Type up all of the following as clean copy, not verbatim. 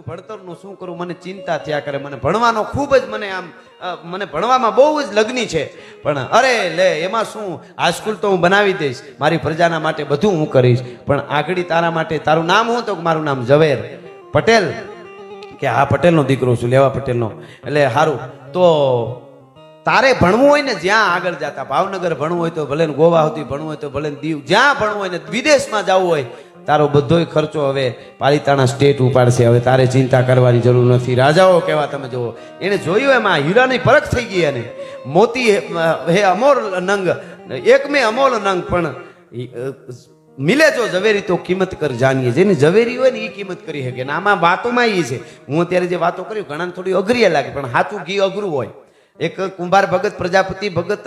બધું ભણતરનું શું કરું, મને ચિંતા થયા કરે. મને ભણવાનો ખૂબ જ મને આમ મને ભણવામાં બહુ જ લગ્ની છે. પણ અરે લે એમાં શું, હાઈસ્કૂલ તો હું બનાવી દઈશ, મારી પ્રજાના માટે બધું હું કરીશ. પણ આગળ તારા માટે તારું નામ શું? તો મારું નામ ઝવેર પટેલ. કે હા પટેલનો દીકરો છું, લેવા પટેલનો. એટલે સારું, તો તારે ભણવું હોય ને જ્યાં આગળ જતા, ભાવનગર ભણવું હોય તો ભલે, ગોવા સુધી ભણવું હોય તો ભલે, દીવ, જ્યાં ભણવું હોય ને વિદેશમાં જવું હોય, તારો બધોય ખર્ચો હવે પાલિતાણા સ્ટેટ ઉપાડશે. હવે તારે ચિંતા કરવાની જરૂર નથી. રાજાઓ કેવા તમે જુઓ, એને જોયું એમાં હીરાની પરખ થઈ ગઈ. એને મોતી હે અમોલ નંગ, એક મેં અમોલ નંગ, પણ મિલે જો ઝવેરી તો કિંમત કર જાણીએ. જેની ઝવેરી હોય ને એ કિંમત કરી શકે. ને આમાં વાતોમાં એ છે, હું અત્યારે જે વાતો કરી ઘણાને થોડી અઘરી લાગે, પણ સાચું ઘી અઘરું હોય. એક કુંભાર ભગત, પ્રજાપતિ ભગત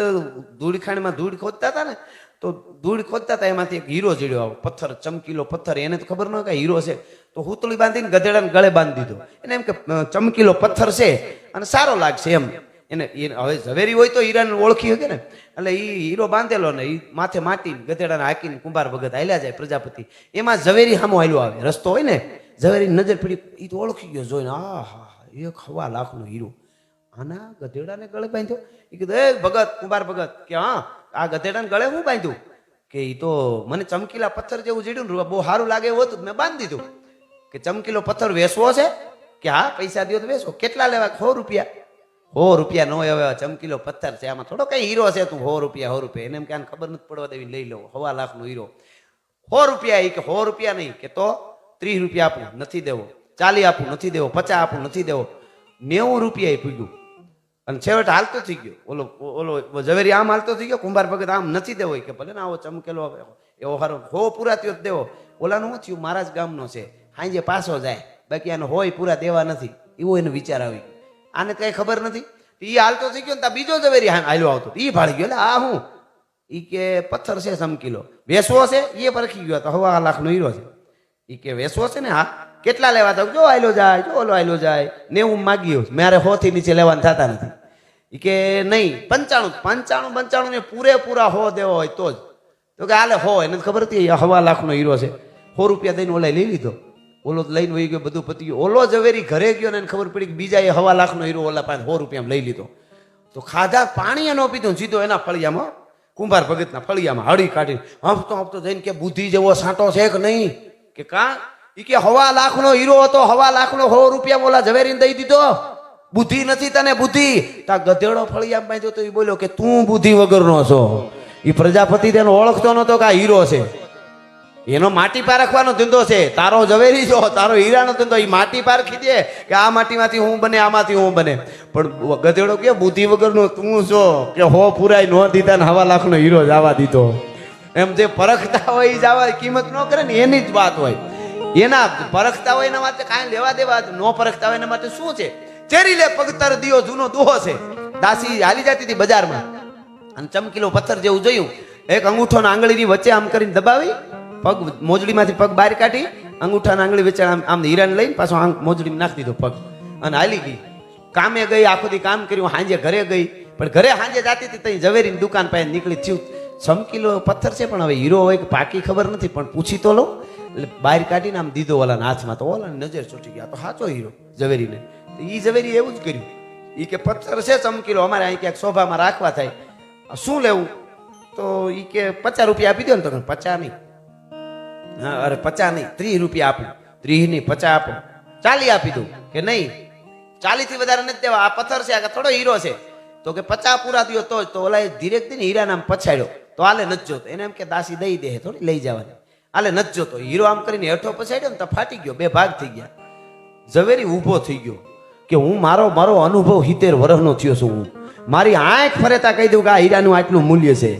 ધૂળખાણીમાં ધૂળ ખોદતા હતા ને, તો ધૂળ ખોદતા હતા, એમાંથી એક હીરો જડ્યો, આવો પથ્થર, ચમકીલો પથ્થર. એને તો ખબર ન હોય કે હીરો છે, તો હુતળી બાંધીને ગધેડાને ગળે બાંધી દીધો. એને એમ કે ચમકીલો પથ્થર છે અને સારો લાગશે એમ. એને હવે ઝવેરી હોય તો હીરાને ઓળખી શકે ને, એટલે એ હીરો બાંધેલો ને એ માથે માટી ગધેડાને હાકીને કુંભાર ભગત હાલ્યા જાય પ્રજાપતિ. એમાં ઝવેરી સામો હાલ્યો આવે, રસ્તો હોય ને, ઝવેરી નજર પડી, એ તો ઓળખી ગયો જોઈને, આ હા 1 લાખનો હીરો આના ગધેડાને ગળે બાંધ્યો. એ કીધું, એ ભગત, કુંભાર ભગત, કે હા આ ગધેડાને ગળે હું બાંધ્યું? કે એ તો મને ચમકીલા પથ્થર જેવું જડ્યું ને, બહુ સારું લાગે એવું હતું, મેં બાંધી દીધું. કે ચમકીલો પથ્થર વેચવો છે? કે હા પૈસા દો તો વેચો. કેટલા લેવા? 100 રૂપિયા. 100 રૂપિયા નો હવે ચમકીલો પથ્થર છે, આમાં થોડો કઈ હીરો છે, તું 100 રૂપિયા. એને એમ કે આને ખબર નથી પડવા દેવી, લઈ લો 1.25 લાખનો હીરો. 100 રૂપિયા. એ કે 100 રૂપિયા નહીં, કે તો 30 રૂપિયા આપું, નથી દેવો. 40 આપું, નથી દેવો. 50 આપું, નથી દેવો. 90 રૂપિયા પૂગ્યું. અને છેવટે હાલતો થઈ ગયો. ઓલો ઝવેરી આમ હાલતો થઈ ગયો, કુંભાર ભગત આમ નથી દેવો. કે ભલે ને આવો ચમકેલો એવો હારો 100 પૂરા થયો દેવો. ઓલાનું શું થયું, મારા જ ગામનો છે, હાંજે પાછો જાય, બાકી આને હોય પૂરા દેવા નથી, એવો એને વિચાર આવી. આને કઈ ખબર નથી. એ હાલતો થઈ ગયો ને બીજો ઝવેરી હાલ્યો આવતો, એ ભાળી ગયો. એટલે આ હું, એ કે પથ્થર છે ચમકીલો, વેસવો છે? એ પરખી ગયો તો 1.25 લાખનો હીરો છે. એ કે વેસવો છે ને? હા. કેટલા લેવા? તો જો આયલો જાય, જો ઓલો આયલો જાય. 90 માગ્યો, મારે 100 થી નીચે લેવાના થતા નથી. એ કે નહીં 95 ને પૂરેપૂરા 100 દેવો હોય તો જ. તો કે હાલે 100. એને ખબર હતી 1.25 લાખનો હીરો છે. 100 રૂપિયા દઈને ઓલા લઈ લીધો. ઓલો લઈને વહી ગયો, બધું પતી ગયું. ઓલો ઝવેરી ઘરે ગયો ને એને ખબર પડી કે બીજા 1.25 લાખનો હીરો ઓલા પાસે 100 રૂપિયામાં લઈ લીધો. તો ખાધા પાણી એનો પીધું, સીધો એના ફળિયામાં, કુંભાર ભગતના ફળિયામાં હળી કાઢી હફતો જઈને કે બુદ્ધિ જેવો સાંટો છે કે નહીં? કે કા? એ કે 1.25 લાખનો હીરો હતો, 1.25 લાખનો 100 રૂપિયા ઓલા ઝવેરીને દઈ દીધો. બુદ્ધિ નથી તને? બુદ્ધિ તા ગધેડો ફળિયામાં બાંધ્યો તો એ બોલ્યો કે તું બુદ્ધિ વગરનો છો. એ પ્રજાપતિ તેનો ઓળખતો નતો કે આ હીરો છે. એનો માટી પારખવાનો ધંધો છે. તારો ઝવેરી છો, તારો હીરાનો ધંધો. એ માટી પારખી દે કે આ માટીમાંથી હું બને, આમાંથી હું બને. પણ ગધેડો કે બુદ્ધિ વગરનો તું છો, કે 100 પૂરાય ન દીધા ને 1.25 લાખનો હીરો જવા દીધો. એમ જે પરખતા હોય એ જવા કિંમત ન કરે ને, એની જ વાત હોય. એના પરખતા હોય એના માટે કાંઈ લેવા દેવા, નો પરખતા હોય એના માટે શું છે? ચેરી લે પગતર દિયો જૂનો દોહો છે. દાસી હાલી જતી હતી બજારમાં અને ચમકીલો પથ્થર જેવું જોયું. એક અંગૂઠોના આંગળીની વચ્ચે આમ કરીને દબાવી, પગ મોજડીમાંથી પગ બહાર કાઢી, અંગૂઠાના આંગળી વચ્ચે આમ હીરાને લઈને પાછો મોજડીમાં નાખી દીધો પગ, અને હાલી ગઈ. કામે ગઈ, આખો દી કામ કર્યું. હાંજે ઘરે ગઈ, પણ ઘરે હાંજે જાતી હતી ત્યાં ઝવેરીની દુકાન પાસે નીકળી. થયું ચમકીલો પથ્થર છે, પણ હવે હીરો હોય કે પાકી ખબર નથી, પણ પૂછી તો લો. એટલે બહાર કાઢીને આમ દીધો ઓલાના હાથમાં, તો ઓલાની નજર છૂટી ગયા, તો સાચો હીરો ઝવેરીને. એ ઝવેરી એવું જ કર્યું. એ કે પથ્થર છે ચમકીલો, અમારે અહીં ક્યાંક શોભામાં રાખવા થાય, શું લેવું? તો એ કે 50 રૂપિયા આપી દો ને. તો 50 નહીં, હા અરે 50 નહીં, 30 રૂપિયા આપું. 30 નહીં, 50 આપો. 40 આપી દઉં. કે નહીં 40 થી વધારે નથી દેવા, આ પથ્થર છે, આ થોડો હીરો છે. તો કે 50 પૂરા દો તો જ. તો ઓલા ધીરેક દઈને હીરા નામ પછાડ્યો. તો હાલે નથી જોતો. એને એમ કે દાસી દઈ દે, થોડી લઈ જવાની. હાલે નથી જોતો. હીરો આમ કરીને હેઠો પછાડ્યો ને તો ફાટી ગયો, 2 ભાગ થઈ ગયા. ઝવેરી ઊભો થઈ ગયો કે હું મારો અનુભવ 70 વર્ષનો થયો છું. હું મારી આંખ ફરેતા કહી દઉં કે આ હીરાનું આટલું મૂલ્ય છે.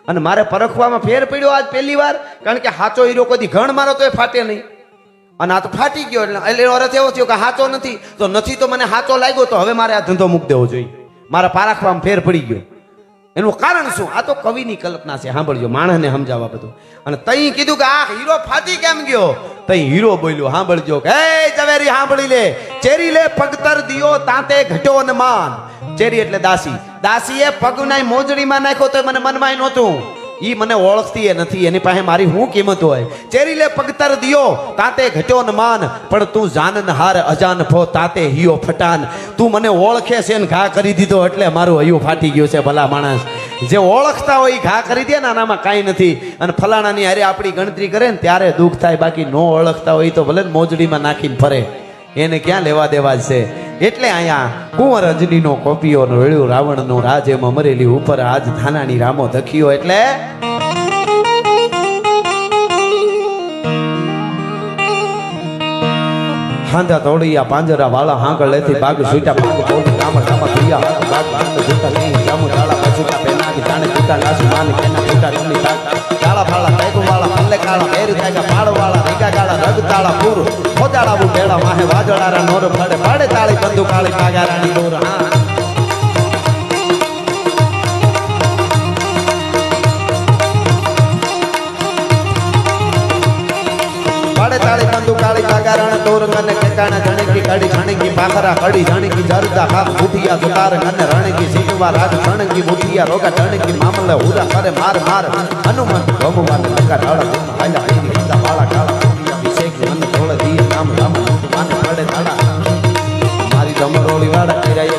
અને મારે પરખવામાં ફેર પડ્યો આજ પહેલી વાર, કારણ કે સાચો હીરો કોઈ ઘણ મારો તો એ ફાટે નહીં. અને આ તો ફાટી ગયો. એટલે અર્થ એવો થયો કે સાચો નથી. તો નથી તો મને સાચો લાગ્યો, તો હવે મારે આ ધંધો મૂકી દેવો જોઈએ. મારા પારખવામાં ફેર પડી ગયો. એનું કારણ શું? આ તો કવિની કલ્પના છે. સાંભળજો, માણસને સમજાવવા બધું. અને તઈ કીધું કે આ હીરો ફાટી કેમ ગયો? તઈ હીરો બોલ્યો, સાંભળજો કે હે ઝવેરી સાંભળી લે. ચેરી લે પગતર દિયો તાતે ઘટ્યો ન માન. ચેરી એટલે દાસી. દાસીએ પગના મોજડીમાં નાખ્યો તો મને મનમાં નહોતું. ઈ મને ઓળખતી એ નથી, એની પાસે મારી શું કિંમત હોય? ચેરી લે પગતર દિયો તાતે ઘટ્યો ન માન, પણ તું જાનન હાર અજાન ફો તાતે હિયો ફટાન. તું મને ઓળખે છે ને ઘા કરી દીધો એટલે મારું હૈયું ફાટી ગયું છે. ભલા માણસ જે ઓળખતા હોય એ ઘા કરી દે ને, આનામાં કાંઈ નથી. અને ફલાણાની હારે આપણી ગણતરી કરે ને ત્યારે દુઃખ થાય, બાકી ન ઓળખતા હોય તો ભલે મોજડીમાં નાખીને ફરે, એને ક્યાં લેવા દેવા છે. એટલે અહીંયા કુંવર અંજનીનો કોપિયો વેળ્યું રાવણનો રાજ એમ અમરેલી ઉપર આજ ધાનાની રામો ધખ્યો. એટલે હાંધા તોડિયા પાંજરા વાળા હાંકળ લેથી બાગ સુટા બાગ બોલી રામા રામા થયા બાગ બાગ જૂતા નહીં જામુ તાળા પાછુટા પેના કે જાણે જૂતા લાસુ માન કેના જૂતા કમી તાળા ફાળા કાયકો વાળા પલ્લે કાળા બેરી કાયકા પાડો વાળા રીકા કાળા રગ તાળા પૂર ખોજાળા બુ બેડા માહે વાજળારા નોર પડે પાડે તાળી બંદુ કાળી કાગારાની દોર. હા પાડે તાળી બંદુ કાળી કાગારાને દોર ગને કેકાણા જાણકી કાડી જાણકી પાખરા કડી જાણકી જરદા હાથ ઉઠિયા જુતાર ગને રણકી સિંહવા રાજ રણકી મુઠિયા રોગા જાણકી મામલે હુરા કરે માર માર હનુમાન ભગવાન લગા ઢાળા હાલા આઈ ગંદા વાળા કાળા અભિષેક મન તોળ દી નામ રામ માન પડે તાળા મારી ધમરોળી વાળા કિરાય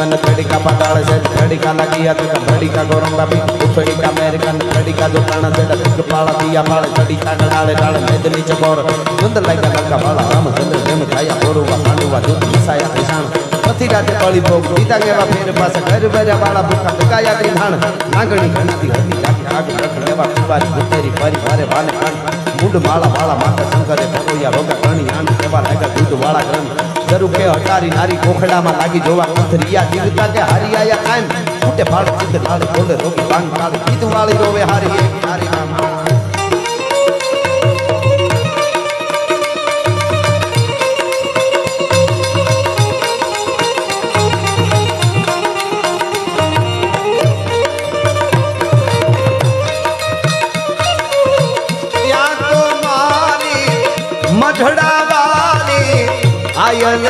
મને કડીકા પાડાળે છે કડીકા લાગીયા તો કડીકા ગોરમ બાપી કડીકા અમેરિકન કડીકા જો પ્રાણ છે તો પાળા દિયા પાળે કડીકા ગડાળે ડાળે મેદની ચકોર સુંદર લાગ્યા લંકા વાળા રામચંદ્ર જેમ ખાયા બોરુવા પાંડુવા દૂધ મિસાયા નિશાન પતિ રાતે પળી ભોગ દીતા કેવા ફેર પાસે ઘર બેરા વાળા ભૂખા દકાયા ત્રિધાણ નાગણી ગણતી હતી આગ રખ લેવા કુંવારી ગુતેરી ફરી ભારે ભાને કાન મુંડ માળા વાળા માતા શંકરે ભરોયા રોગા ગણી આન કેવા લાગ્યા દૂધ વાળા ગ્રંથ જરૂર કે હટારી નારી કોખડામાં લાગી જોવા કંથરિયા જીવતા કે હારી આયા કાયમ ફૂટે ભાડ ચિત લાડે બોલે રોગી ભાંગ કાળે કીધું વાળી રોવે હારી એક હારી નામ મઢડા વાલી આયલ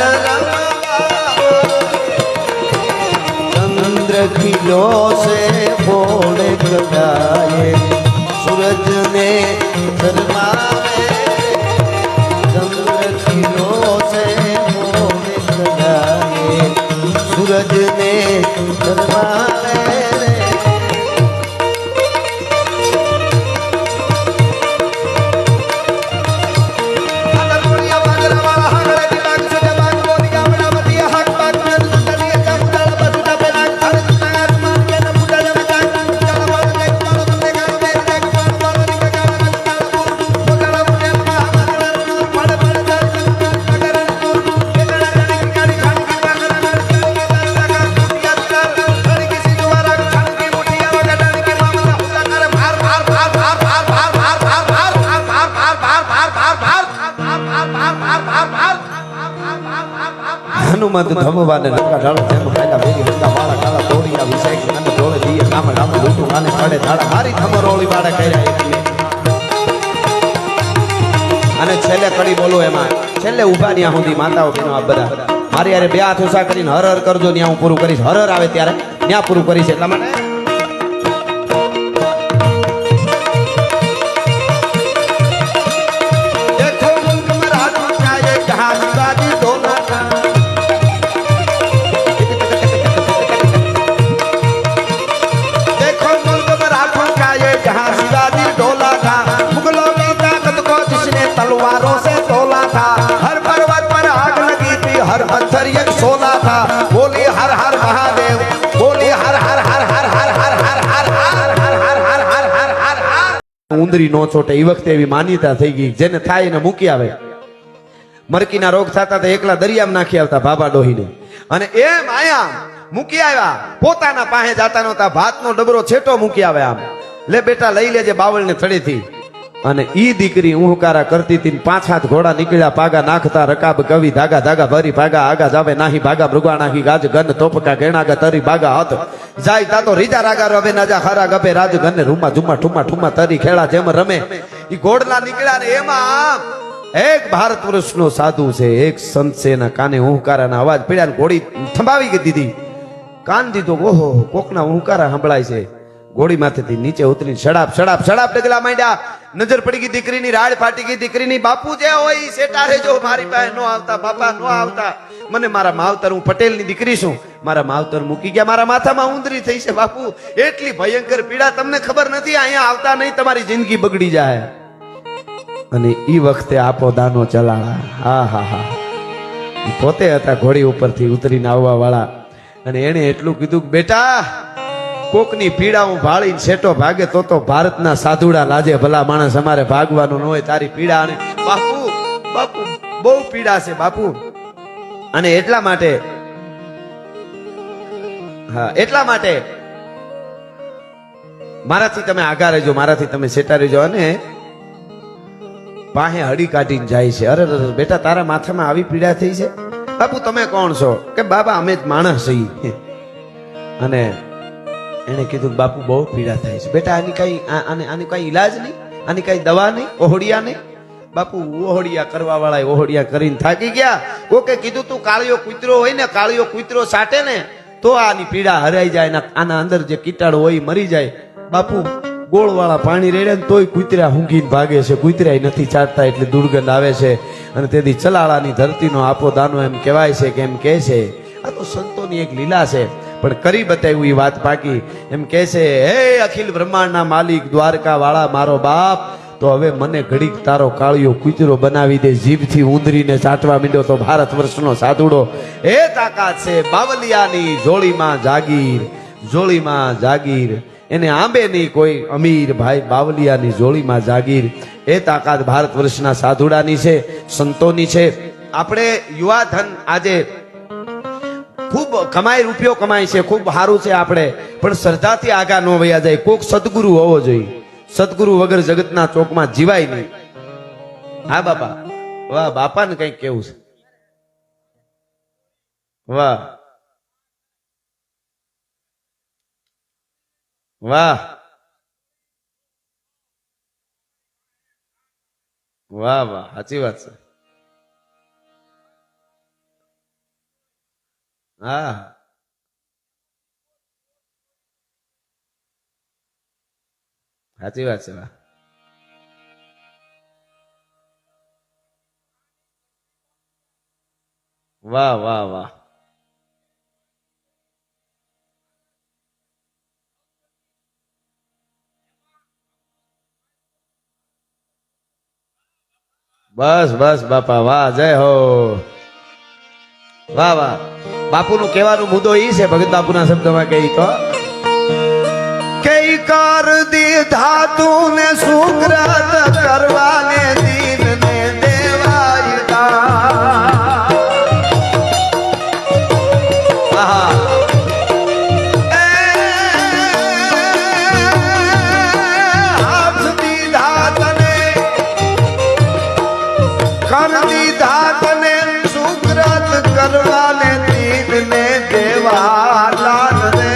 चंद्र खिलो से बोले कटाए सूरज ने शर्माए चंद्र खिलो से बोले कटाए सूरज ने शर्माए હનુમંત ધમવાને લંકા ઢાળો જેમ કાયલા બેરી હંદા વાળા કાળા તોડિયા વિષેક નંદ ઢોળે દીએ નામ રામ લૂટું આને પડે ધાડા મારી ધમરોળી વાળા કર્યા એકલી. અને છેલ્લે કડી બોલો એમાં છેલ્લે ઊભા ત્યાં સુધી માતાઓ બહેનો આ બધા મારી યારે બે હાથ ઊંચા કરીને હર હર કરજો ત્યાં હું પૂરું કરીશ. હર હર આવે ત્યારે ત્યાં પૂરું કરીશ. એટલા માટે तलवारों से तोला था हर पर्वत पर आग लगी थी हर पत्थर एक सोना था बोली हर हर महादेव बोली हर हर हर हर हर हर हर हर हर हर हर हर हर हर हर हर ઉંદરી નો છોટે એ વખતે એવી માન્યતા થઈ ગઈ જેને થાય એને મૂકી આવે. મરકીના રોગ થતા તો એકલા દરિયામાં નાખી આવતા બાબા ડોહીને અને એમ આયા મૂકી આવ્યા પોતાના પાસે જાતા નહોતા ભાતનો ડબરો છેટો મૂકી આવે આમ લે બેટા લઈ લેજે બાવળને થડેથી. અને ઈ દીકરી ઉહકારા કરતી હતી 5 હાથ ઘોડા નીકળ્યા પાગા નાખતા રકાબ કવિ ધાગા ધાગા ભરી ભાગા આગા જાવે નાહી ભાગા મૃગા નાખી ગાજ ગન તોપકા ગેણાગા તરી ભાગા હાથ જાય તાતો રીજા રાગા રવે નાજા ખરા ગપે રાજ ગને રૂમા ઝુમા ઠુમા ઠુમા તરી ખેડા જેમ રમે ઈ ઘોડલા નીકળ્યા ને એમાં એક ભારત પુરુષનો સાધુ છે એક સંત છે એના કાને ઉહકારાના અવાજ પડ્યા ને ઘોડી થંભાવી દીધી કાન દીધો ઓહો કોકના ઉહકારા સંભળાય છે ઘોડી માથેથી નીચે ઉતરીને સડાપ સડાપ સડાપ ડગલા માંડ્યા. નજર પડી ગઈ દીકરીની, રાડ ફાટી ગઈ દીકરીની. બાપુ જે હોય ઈ સેટા રહેજો, મારી પાસે નો આવતા, બાપા નો આવતા. મને મારા માવતર, હું પટેલની દીકરી છું, મારા માવતર મૂકી ગયા, મારા માથામાં ઉંદરી થઈ છે બાપુ. એટલી ભયંકર પીડા, તમને ખબર નથી, અહીંયા આવતા નહીં, તમારી જિંદગી બગડી જાય. અને ઈ વખતે આપો દાનો ચલાળા, હા હા હા, પોતે હતા ઘોડી ઉપરથી ઉતરીને આવવા વાળા. અને એને એટલું કીધું કે બેટા, કોકની પીડા હું ભાળીને સેટો ભાગે તો ભારતના સાધુડા લાજે, ભલા માણસ અમારે ભાગવાનું ન હોય તારી પીડા. અને બાપુ બાપુ બહુ પીડા છે બાપુ. અને એટલા માટે, હા એટલા માટે મારાથી તમે આગા રહેજો, મારાથી તમે સેટા રહેજો. અને પાસે હડી કાઢીને જાય છે. અરે બેટા, તારા માથામાં આવી પીડા થઈ છે? બાપુ તમે કોણ છો? કે બાબા અમે જ માણસ છીએ. અને એને કીધું બાપુ બહુ પીડા થાય છે. બેટા આની કઈ આની કઈ ઈલાજ નહીં, આની કઈ દવા નહીં, ઓહડિયા નહીં? બાપુ ઓહડિયા કરવા વાળા ઓહડિયા કરીને થાકી ગયા. કોકે કીધું તું કાળિયો કૂતરો હોય ને, કાળિયો કૂતરો સાટે ને તો આની પીડા હરાઈ જાય, આના અંદર જે કીટાણુ હોય મરી જાય. બાપુ ગોળ વાળા પાણી રેડે ને તોય કૂતરા હુંઘીને ભાગે છે, કૂતરા નથી ચાટતા એટલે દુર્ગંધ આવે છે. અને તેથી ચલાળાની ધરતીનો આપો દાનો એમ કહેવાય છે કે એમ કહે છે. આ તો સંતોની એક લીલા છે, પણ કરી બતાવ્યું એ વાત પાકી. એમ કહે છે, હે અખિલ બ્રહ્માંડના માલિક, દ્વારકા વાળા મારો બાપ, તો હવે મને ઘડીક તારો કાળિયો કૂતરો બનાવી દે, જીભથી ઉંદરીને ચાટવા માંડ્યો તો ભારત વર્ષનો સાધુડો. એ તાકાત છે બાવલિયાની જોડીમાં જાગીર, જોડીમાં જાગીર. એને આંબે નહીં કોઈ અમીર, ભાઈ બાવલિયાની જોડીમાં જાગીર. એ તાકાત ભારત વર્ષના સાધુડાની છે, સંતોની છે. આપણે યુવા ધન આજે ખૂબ કમાય, રૂપિયો કમાય છે, ખૂબ સારું છે આપણે, પણ શ્રદ્ધાથી આગા ન વયા જાય. કોક સદગુરુ હોવો જોઈએ, સદગુરુ વગર જગતના ચોકમાં જીવાય નહીં. હા બાપા, વાહ, બાપાને કઈક કેવું છે, વાહ વાહ વાહ વાહ, સાચી વાત છે. હા સાચી વાત છે. વાહ વાહ વાહ, બસ બસ બાપા, વાહ, જય હો, વાહ વાહ. બાપુનું કહેવાનો મુદ્દો એ છે, ભગત બાપુના શબ્દમાં કહી તો, કઈ કર દીધા તું ને સુગ્રત કરવાને દીન ને દેવાયતા. હાથ દીધા તને, કર દીધા તને સુગ્રત કરવાને દીન ને દેવાલા રે,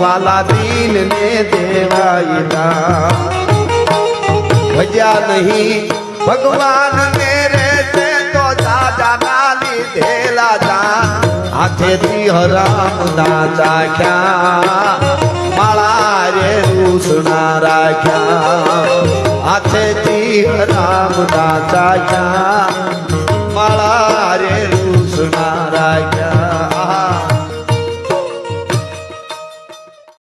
વાલા દીન ને દેવાયતા. ભજ્યા નહીં ભગવાન ને રે તે તો દાદા ના લીધેલા જાન, હાથેથી હરામ ના ચાખ્યા, માળા રે રૂસના રાખ્યા. હાથેથી હરામ ના ચાખ્યા, માળા રે રૂસના રાખ્યા.